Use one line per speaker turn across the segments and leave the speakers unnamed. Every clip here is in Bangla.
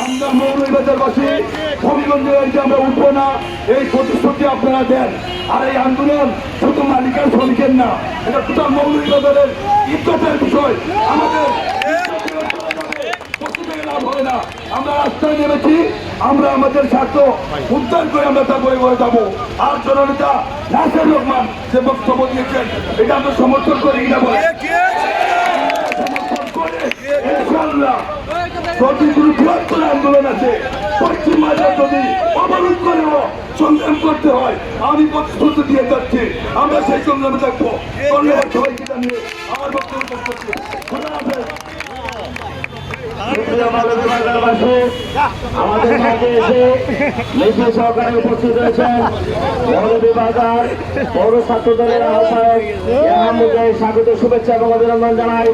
আমরা মৌলভীবাজারবাসী হবিগঞ্জের আমরা উঠবো না, এই প্রতিশ্রুতি আপনারা দেন। আর এই আন্দোলন শুধু মালিকার শ্রমিকের না, এটা টোটাল মৌলভীবাজারের ইজ্জতের বিষয়। আমাদের লাভ হবে না। আমরা রাস্তায় নেমেছি, আমরা আমাদের স্বার্থ উদ্ধার করে আমরা তা বয়ে বয়ে যাবো। আর জননেতা নাসির রহমান যে বক্তব্য দিয়েছেন, এটা আমরা সমর্থন করি কিনা বলে যদি কোনো বৃহত্তর আন্দোলন আছে, পশ্চিম বাজার যদি অবরোধ করেও সংগ্রাম করতে হয়, আমি প্রতিশ্রুতি দিয়ে যাচ্ছি আমরা সেই সংগ্রামে থাকবো। ধন্যবাদ সবাইকে জানিয়ে আমার বক্তব্য করছি।
আমাদের মাঝে এসে মিছিল সহকারে উপস্থিত রয়েছেন মৌলভীবাজার পৌর ছাত্র দলের আহ্বায়ক ইয়াহামুকে স্বাগত, শুভেচ্ছা এবং অভিনন্দন জানাই।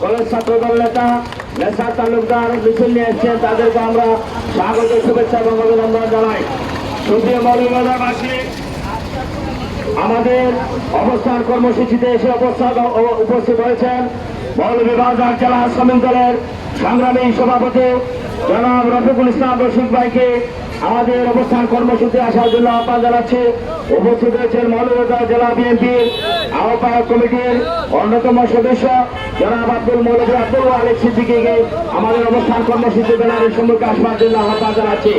কলেজ ছাত্র দল নেতা নেশা তালুকদার মিছিল নিয়ে এসছেন, তাদেরকে আমরা স্বাগত, শুভেচ্ছা এবং অভিনন্দন জানাই। সুপ্রিয় মৌলভীবাজারবাসী, আমাদের অবস্থান কর্মসূচিতে এসে উপস্থিত হয়েছেন মৌলভীবাজার জেলা শ্রমিক দলের সংগ্রামী সভাপতি জনাব রফিকুল ইসলাম রশিদ ভাইকে আমাদের অবস্থান কর্মসূচিতে আসার জন্য আহ্বান জানাচ্ছি। উপস্থিত হয়েছেন মৌলভীবাজার জেলা বিএনপির আহ্বায়ক কমিটির অন্যতম সদস্য জনাব আব্দুল আলিক সিদ্দিকীকে আমাদের অবস্থান কর্মসূচিতে ব্যানারের সম্মুখে আসবার জন্য আহ্বান জানাচ্ছি।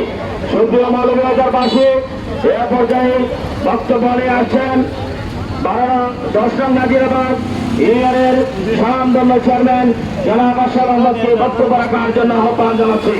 সুপ্রিয় মৌলভীবাজারবাসী, এ পর্যায়ে বক্তব্য নিয়ে আসছেন 10 নং নাজিরাবাদ ইউনিয়নের স্বনামধন্য চেয়ারম্যান জনাব আশরাফ আহমদকে বক্তব্য রাখার জন্য আহ্বান জানাচ্ছি।